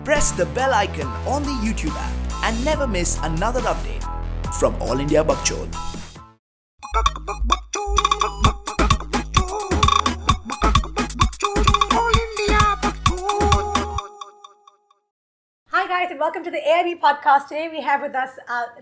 press the bell icon on the YouTube app and never miss another update from All India Bakchod. Hi guys and welcome to the AIB podcast. Today we have with us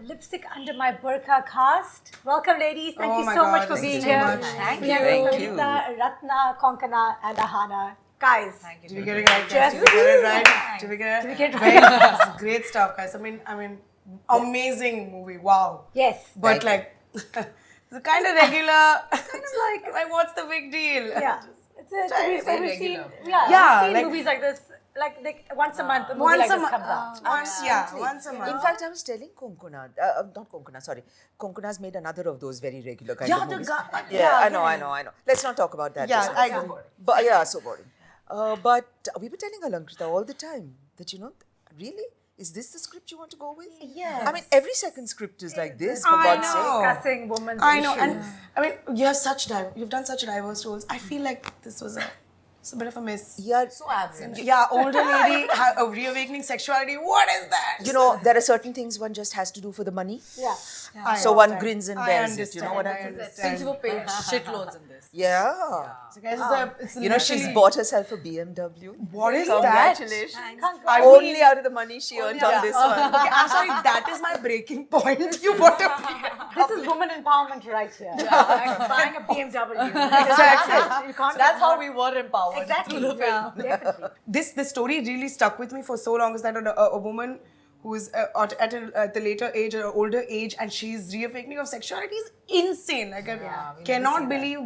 Lipstick Under My Burkha cast. Welcome ladies. Thank you so much for being here. Thank we have Plabita, Ratna, Konkona and Aahana. Guys. Thank you. Did we get it right? Yes. Did we get it right? Did we get it right? Great stuff, guys. I mean, amazing movie. Wow. Yes. But like, the kind of regular, kind of like what's the big deal? Yeah. We've seen like, movies like this like once a month. A movie Once like a this month. comes out. Once a month. In fact, I was telling Konkona, not Konkona, sorry. Konkona's made another of those very regular kind of movies. I know. Let's not talk about that. Yeah, I know. But so boring. But we were telling Alankrita all the time that, really? Is this the script you want to go with? Yes. I mean, every second script is like this, for God's sake. Discussing women's I know, issues. and I mean, you've done such diverse roles. I feel like this was a bit of a miss. Yeah. So absent. Yeah, older lady, a reawakening sexuality. What is that? There are certain things one just has to do for the money. Yeah. So one grins and bears it. You know what I mean? understand. Since you were paid shitloads in this. Yeah. So guys, it's She's bought herself a BMW. What is that? Congratulations. I Only out of the money she earned on this one. Okay, I'm sorry, that is my breaking point. You bought a BMW. This is woman empowerment right here. Yeah. Buying a BMW. Exactly. You can't That's how we were empowered. Exactly. Through the film. Definitely. This story really stuck with me for so long. Is that a woman who is at the later age or older age, and she's reawakening of sexuality is insane. Like I cannot believe.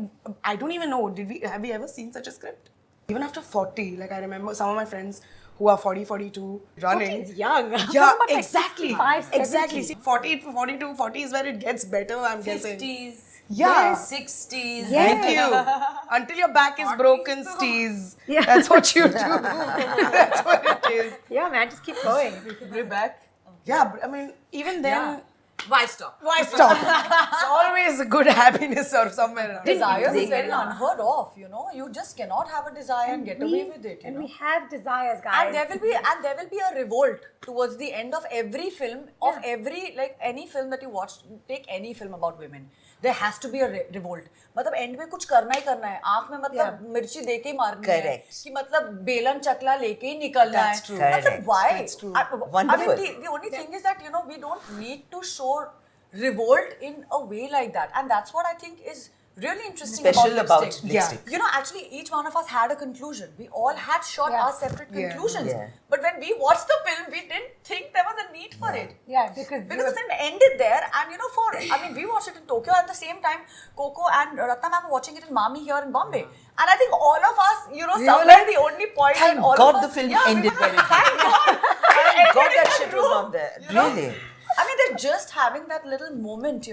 I don't even know. Have we ever seen such a script? Even after 40, like I remember some of my friends who are 40, 42 running. 40 is young. Yeah, About like exactly. 65, 70. Exactly. See, 40 to 42, 40 is where it gets better. I'm guessing. 50s. Yeah. 60s. Thank you. Until your back is broken, steez. Yeah. That's what you do. That's what it is. Yeah, man, just keep going. We're back. Yeah, but I mean, even then, Why stop? why stop? It's always a good happiness or somewhere around. Desires is very unheard of, You just cannot have a desire and get away with it, And we have desires, guys. And there will be a revolt towards the end of every film, any film that you watch. Take any film about women. There has to be a revolt. मतलब end में कुछ करना ही करना है. आँख में मतलब मिर्ची देके ही मारनी है. कि मतलब बेलन चकला लेके ही निकलना है. That's true. मतलब why? That's true. I Wonderful. mean, the only thing is that we don't need to show revolt in a way like that, and that's what I think is really interesting Special about lipstick. Yeah. Actually, each one of us had a conclusion. We all had shot our separate conclusions. Yeah. But when we watched the film, we didn't think there was a need for it. Yeah, because the film ended there, and we watched it in Tokyo at the same time. Coco and Ratna ma'am were watching it in Mami here in Bombay. And I think all of us, somewhere the only point Thank in all God of us, the film we ended were very like, Thank God. Thank God that shit was not there. Really. I mean, they're just having that little moment,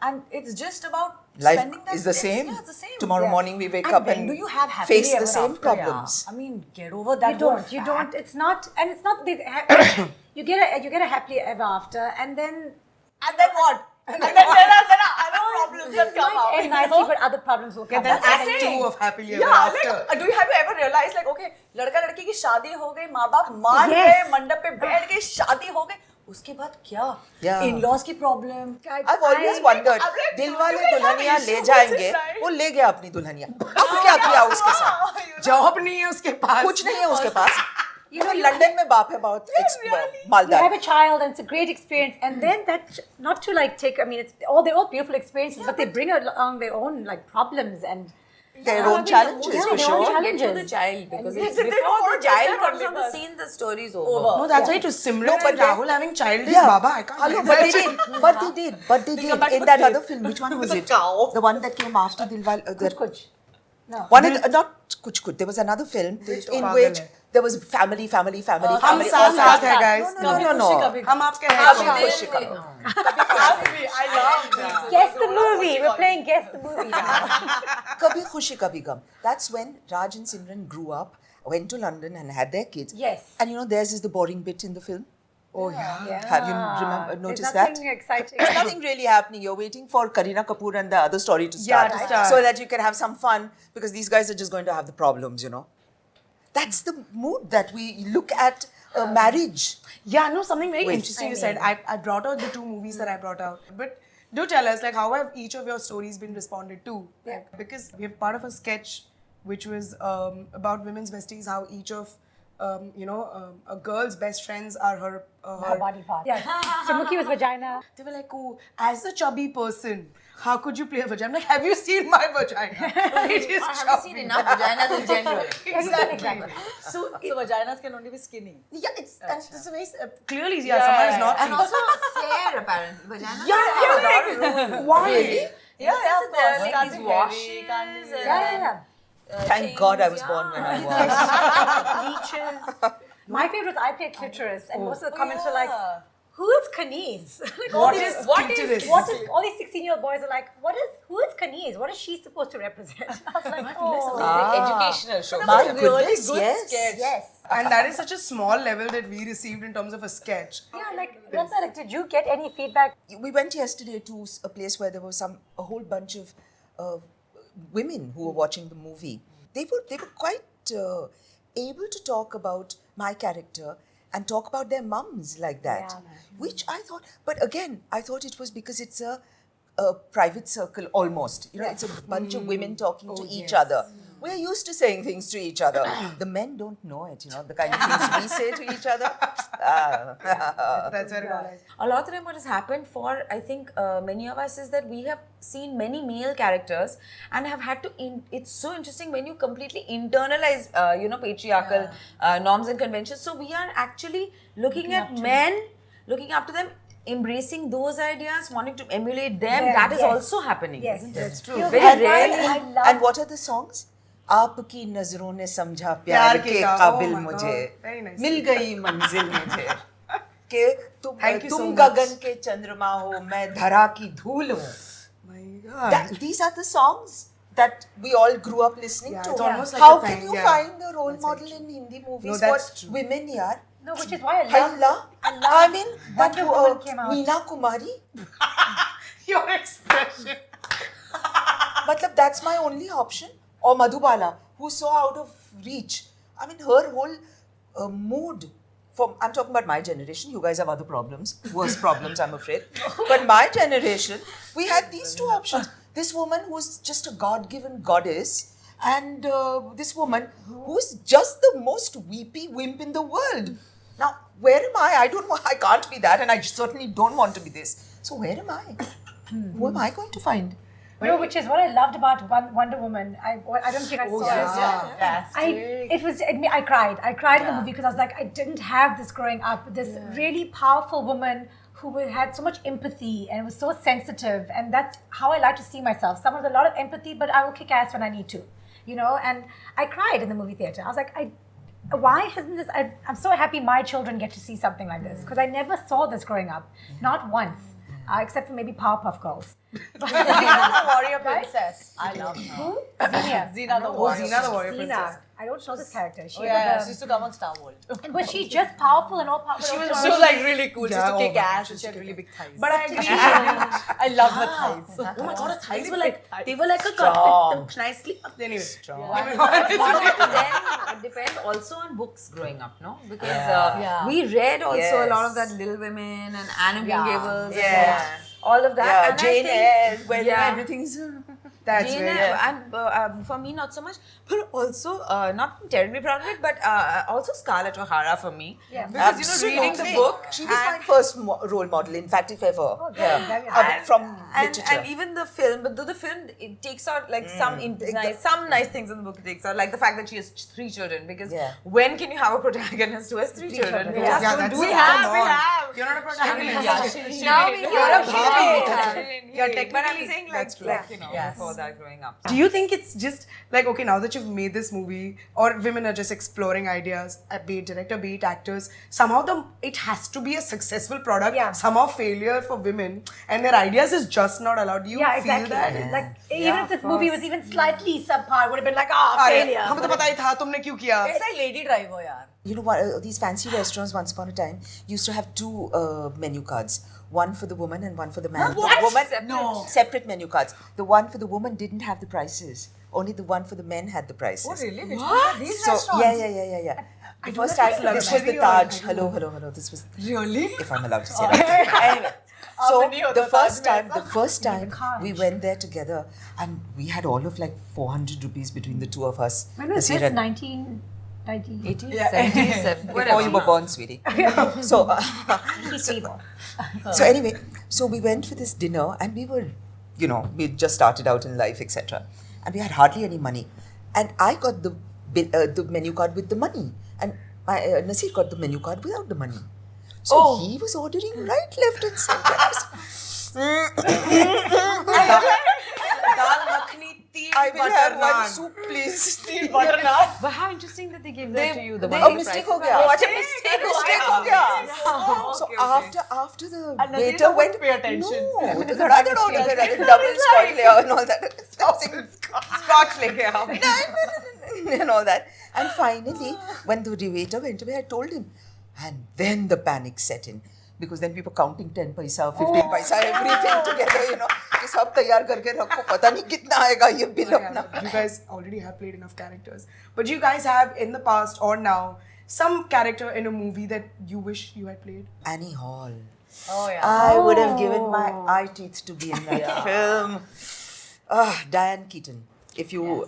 and it's just about Life spending that. is the same. Yeah, it's the same. Tomorrow morning we wake And up when and do you have happily face the ever same after, problems. Yeah. I mean, get over that. you don't. It's not. You get a happily ever after, and then what? And then there are other problems that come out. and nicely, but other problems will come. Then out. act 2 of Happily Ever Yeah, After. like, have you ever realized, okay, लड़का लड़की की शादी हो गई, माँ बाप मान गए, मंडप पे बैठ गए, शादी हो गई, उसके बाद क्या? Yeah. In-laws की problem. I've always wondered, Dilwale Dulhania ले जाएंगे, वो ले गया अपनी दुल्हनिया. अब क्या किया उसके साथ? जॉब नहीं है उसके पास. कुछ नहीं है उसके पास. लंदन में बाप है बहुत मालदार. You have a child and it's a great experience, and then that not to take. I mean, they're all beautiful experiences, but they bring along their own problems and their own challenges for their own sure. challenges. Get to the child because it's They before don't the child want comes to on the get scene, the story is over. No, that's why to Simran but and they- Rahul having child is Yeah. Baba. I can't. Hello, but they did. In that other film, which one was it? The one that came after Dilwale. Kuch. No. One not Kuch Kuch. There was another film in which there was family. हम all साथ family. साथ है guys. No. हम आपके हैं. I love that. Guess the movie. We're playing Guess the Movie now. Kabhi Khushi Kabhi Gum. That's when Raj and Simran grew up, went to London and had their kids. Yes. And theirs is the boring bit in the film. Oh yeah. Have you noticed that? There's nothing exciting. There's nothing really happening. You're waiting for Kareena Kapoor and the other story to Yeah, start, to start. so that you can have some fun, because these guys are just going to have the problems, That's the mood that we look at marriage. Yeah, no, something very Wait. interesting you said. I brought out the 2 movies that I brought out. But do tell us, like, how have each of your stories been responded to? Like, because we have part of a sketch which was about women's besties, how each of, a girl's best friends are her body part. Yeah. Sumukhi was vagina. They were like, oh, as a chubby person, how could you play a vagina? I'm like, have you seen my vagina? It is I haven't seen enough vaginas in general. Exactly. So vaginas can only be skinny. Yeah, it's a very clearly, someone is not And seen. also fair, apparently. Vaginas have a lot of room. Why? Yeah, of course. Like Can't these be washes hairy, and Yeah. Thank God I was born when I was. Leeches. My favorite was I played clitoris, and most of the comments were like, yeah. "Who is Kaneez?" Like, What is clitoris? What is all these 16-year-old boys are like? Who is Kaneez? What is she supposed to represent? I was like, oh, educational show. My Really goodness, good yes. sketch. yes. And that is such a small level that we received in terms of a sketch. Yeah, like Ratna, like, did you get any feedback? We went yesterday to a place where there was a whole bunch of women who were watching the movie. They were quite able to talk about my character and talk about their mums like that, which I thought. But again, I thought it was because it's a private circle almost. It's a bunch of women talking to each other. We're used to saying things to each other. The men don't know it, the kind of things we say to each other. That's very nice. A lot of the time what has happened for, I think, many of us is that we have seen many male characters and have had to, it's so interesting when you completely internalize, patriarchal norms and conventions. So we are actually looking at men, looking up to them, embracing those ideas, wanting to emulate them. That is also happening, isn't it? That's true. Very And rarely. I love And what are the songs? आपकी नजरों ने समझा प्यार के काबिल Oh my मुझे God. Very nice. मिल गई मंजिल मुझे कि Thank you so तुम much. गगन के चंद्रमा हो मैं धरा की धूल हूँ. My God. These are the songs that we all grew up listening Yeah, to. it's almost like How a can thing, you yeah. find a role model in Hindi movies No, that's for true. women, yaar? No, which is why I love. I mean, that Wonder Woman came out. Meena Kumari. Your expression. Matlab, that's my only option. Or Madhubala, who's so out of reach. I mean, her whole mood. I'm talking about my generation. You guys have other problems, worse problems, I'm afraid. But my generation, we had these two options. This woman who's just a God-given goddess, and this woman who's just the most weepy wimp in the world. Now, where am I? I can't be that, and I certainly don't want to be this. So where am I? Who am I going to find? No, which is what I loved about Wonder Woman. I don't think I saw it. I cried. I cried in the movie because I was like, I didn't have this growing up. This really powerful woman who had so much empathy and was so sensitive, and that's how I like to see myself. Someone with a lot of empathy, but I will kick ass when I need to, And I cried in the movie theater. I was like, why hasn't this? I'm so happy my children get to see something like this because I never saw this growing up, not once. Except for maybe Powerpuff Girls. Xena the Warrior Princess. I love her. Who? Xena. Xena the Warrior Xena the Warrior Xena. Princess. I don't know this character. She She used to come on Star World. and was she just powerful and all powerful? She was like really cool. She used to Yeah, kick oh my ass God, and she had really big thighs. But I agree. I love her thighs. Oh my God, her thighs were like, they were like a Strong. nicely. Anyway. But then it depends also on books growing up, no? Because we read also a lot of that Little Women and Anna Green Gables and all of that. Yeah, And Jane I think, Eyre, where everything's... That's Jane very Eyre, and for me not so much, but also not terribly proud of it, but also Scarlett O'Hara for me. Yeah. Because reading the book, She was my first role model, in fact, if ever. very From and literature. even the film, but though the film it takes out like some nice things in the book. It takes out like the fact that she has 3 children. Because when can you have a protagonist who has 3 children? We just don't do that. You're not a protagonist. Now we You're but I'm saying That's true. before that growing up. Do you think it's just like, okay, now that you've made this movie, or women are just exploring ideas, be it director, be it actors, somehow it has to be a successful product. Yeah. Somehow failure for women and their ideas is just not allowed. Do you feel exactly. that? Like even if this movie was even slightly subpar, it would have been like, failure. हमें तो पता ही था तुमने क्यों किया. It's like Lady Driver, yaar. You know what? These fancy restaurants once upon a time used to have 2 menu cards. One for the woman and one for the man. What? The woman, separate menu cards. The one for the woman didn't have the prices. Only the one for the men had the prices. Oh, really? Which ones are these restaurants? Yeah. The first time, this was the Taj. Hello. This was Really? if I'm allowed to say that. Anyway, so the first time can't. we went there together, and we had all of like 400 rupees between the two of us. When was Nasir this? and- 1990. 77. Before you were born, sweetie. So, so anyway, so we went for this dinner, and we were, we just started out in life, etc. And we had hardly any money. And I got the menu card with the money, and Nasir got the menu card without the money. So he was ordering right, left, and center. Dal makhani, teen I will butter have naan. one soup, please. Teen butter naan. But how interesting that they gave that to you. The Oh, mistake ho gaya. What a mistake. Mistake ho gaya. So after the And Nasir waiter doesn't went, pay attention. No, it was another order. Double scotch layer and all that. Scotch leke aao. And all that. And finally, when the waiter went away, I told him. And then the panic set in. Because then we were counting 10 paisa, 15 paisa, everything together, कि सब तैयार करके रखो, पता नहीं कितना आएगा ये बिल अपना. You guys already have played enough characters. But you guys have, in the past or now, some character in a movie that you wish you had played? Annie Hall. Oh yeah. I would have given my eye teeth to be in that film. Diane Keaton. If you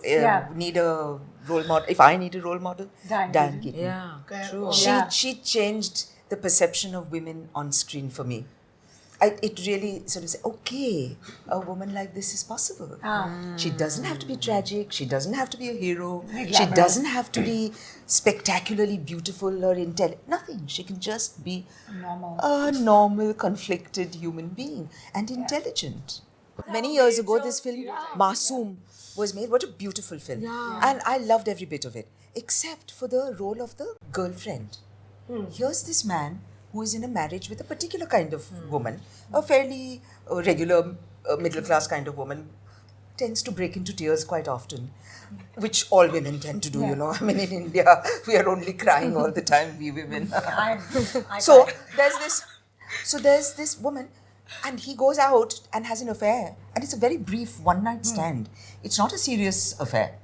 need a role model, if I need a role model, Diane Keaton. Yeah, true. She changed the perception of women on screen for me. It really sort of said, okay, a woman like this is possible. She doesn't have to be tragic. She doesn't have to be a hero. She doesn't have to be spectacularly beautiful or intelligent. Nothing. She can just be a normal, conflicted human being and intelligent. Many years ago, this film, Masoom, was made. What a beautiful film. And I loved every bit of it, except for the role of the girlfriend. Here's this man who is in a marriage with a particular kind of woman, a fairly regular middle-class kind of woman, tends to break into tears quite often, which all women tend to do, I mean, in India, we are only crying all the time, we women. So there's this woman, and he goes out and has an affair, and it's a very brief one-night stand. It's not a serious affair.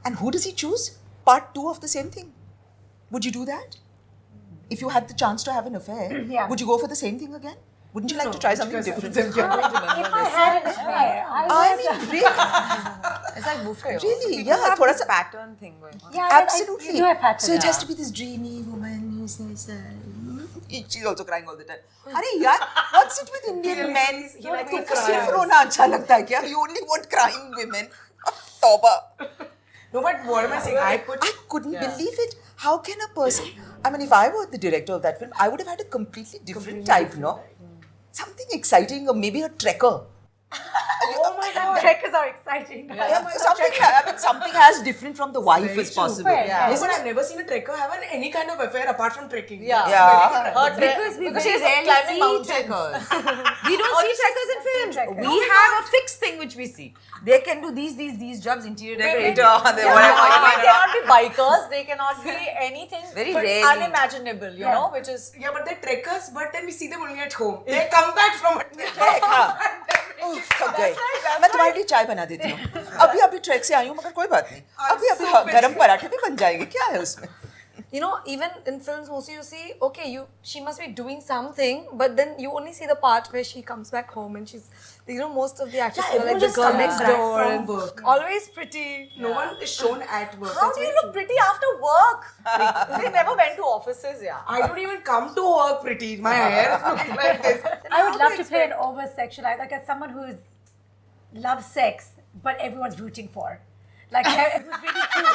And who does he choose? Part 2 of the same thing. Would you do that? If you had the chance to have an affair, would you go for the same thing again? Wouldn't you like to try something different? If I had an affair, I mean, really? It's like buffet. Really, People have thoda this sa pattern thing going on. Yeah, absolutely. You do have patterns. So it has to be this dreamy woman who's nice. She's also crying all the time. Arey yaar, what's it with Indian men? तुमको सिर्फ रोना अच्छा लगता है क्या? You only want crying women. Tauba. No, but what am I saying? I couldn't believe it. How can a person... I mean, if I were the director of that film, I would have had a completely different type, no? Something exciting, or maybe a trekker. Oh my God, trekkers are exciting. Something as different from the wife as possible. Listen, I've never seen a trekker have any kind of affair apart from trekking. Because she's climbing mountains. We don't see trekkers in films. We have a fixed thing which we see. They can do these jobs, interior decorator, They cannot be bikers. They cannot be anything Very but rarely. unimaginable, you know, which is... Yeah, but they're trekkers, but then we see them only at home. They come back from a थक गए मैं तुम्हारे लिए चाय बना देती हूँ अभी ट्रैक से आई हूँ मगर कोई बात नहीं अभी गरम पराठे भी बन जाएंगे क्या है उसमें You know, even in films mostly you see, okay, she must be doing something, but then you only see the part where she comes back home and she's, most of the actors are like the girl next door from and work. always pretty. No one is shown at work. How do you look pretty after work? They never went to offices, I don't even come to work pretty. My hair is looking like this. I would love to play an over-sexualized, like as someone who loves sex, but everyone's rooting for. Like, it was really cool.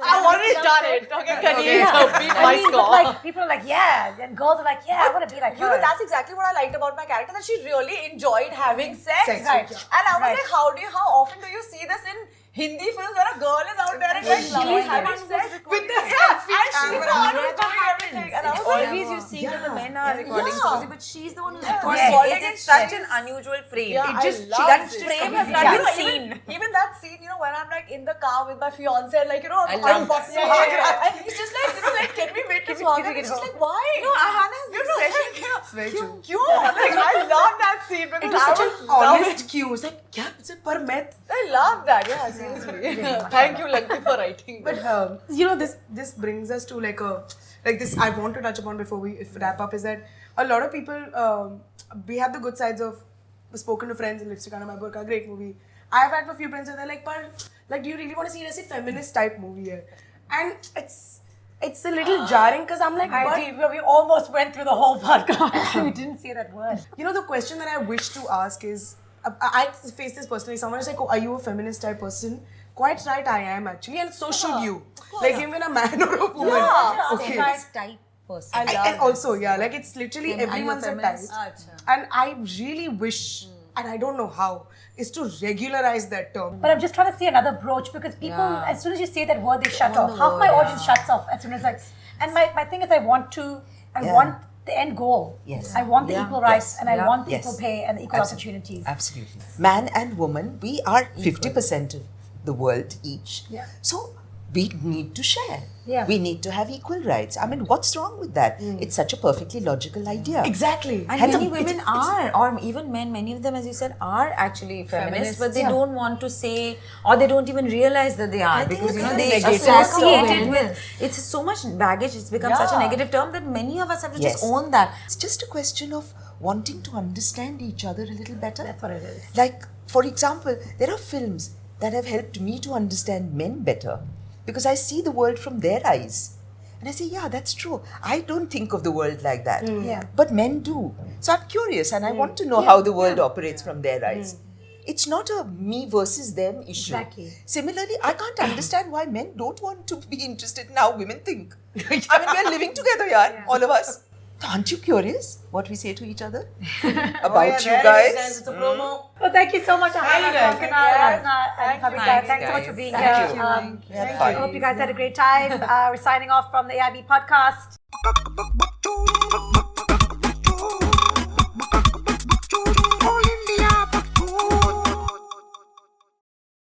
I've already done it. Okay, Kaneez, beat my score. Like, people are like, yeah, and girls are like, yeah, I want to be like You know, that's exactly what I liked about my character, that she really enjoyed having sex. Right. And I was like, how often do you see this in Hindi films where a girl is out there and like loving having sex with the and she's the one who's doing everything. And I was always you see that the men are recording Susie, but she's the one who's recording. Yes. It's such an unusual frame. Yeah, It just I love that it. frame has not Yeah. been seen. Even that scene, when I'm like in the car with my fiance, and like, I love that. and he's just like, can we make it Suhagra? And she's like, why? No, Ahana's expression. It's very true. Like, I love that scene because It was I such was an honest cue. It's like, yeah, it's a per met. I love that. Yeah, seriously. Thank you, Lanky, for writing. But this brings us to like this. I want to touch upon before we wrap up is that a lot of people we have the good sides of Spoken to Friends and Lipstick on My Burkha, great movie. I've had a few friends and they're like, but like, do you really want to see it as a feminist type movie here? And it's a little jarring because I'm like, but We almost went through the whole podcast. We didn't say that word. the question that I wish to ask is, I face this personally. Someone is like, oh, are you a feminist type person? Quite right, I am actually, and so should you. Like, even a man or a woman. Yeah. Okay. Type person. And also, like it's literally everyone's a type. And I really wish, and I don't know how, is to regularize that term. But I'm just trying to see another broach because people, as soon as you say that word, they shut off. Half my audience shuts off as soon as and my thing is I want the end goal. Yes. I want the equal rights and I want the Yes. equal pay and the equal opportunities. Absolutely. Man and woman, we are 50% of the world each. Yeah. So we need to share. Yeah. We need to have equal rights. I mean, what's wrong with that? It's such a perfectly logical idea. Exactly. And many women are, or even men, many of them, as you said, are actually feminists, but they don't want to say, or they don't even realize that they are, because they associate it with. It's so much baggage. It's become such a negative term that many of us have to just own that. It's just a question of wanting to understand each other a little better. That's what it is. Like, for example, there are films that have helped me to understand men better because I see the world from their eyes. And I say, yeah, that's true. I don't think of the world like that. Yeah. But men do. So I'm curious and I want to know how the world operates from their eyes. It's not a me versus them issue. Exactly. Similarly, I can't understand why men don't want to be interested in how women think. I mean, we're living together, all of us. Aren't you curious what we say to each other about you guys? It's a promo. Well, thank you so much, Ahana, guys. Konkona, Yes. Ratna, and Plabita. Thanks so much for being Thank here. you. We had fun. I hope you guys had a great time. We're signing off from the AIB podcast.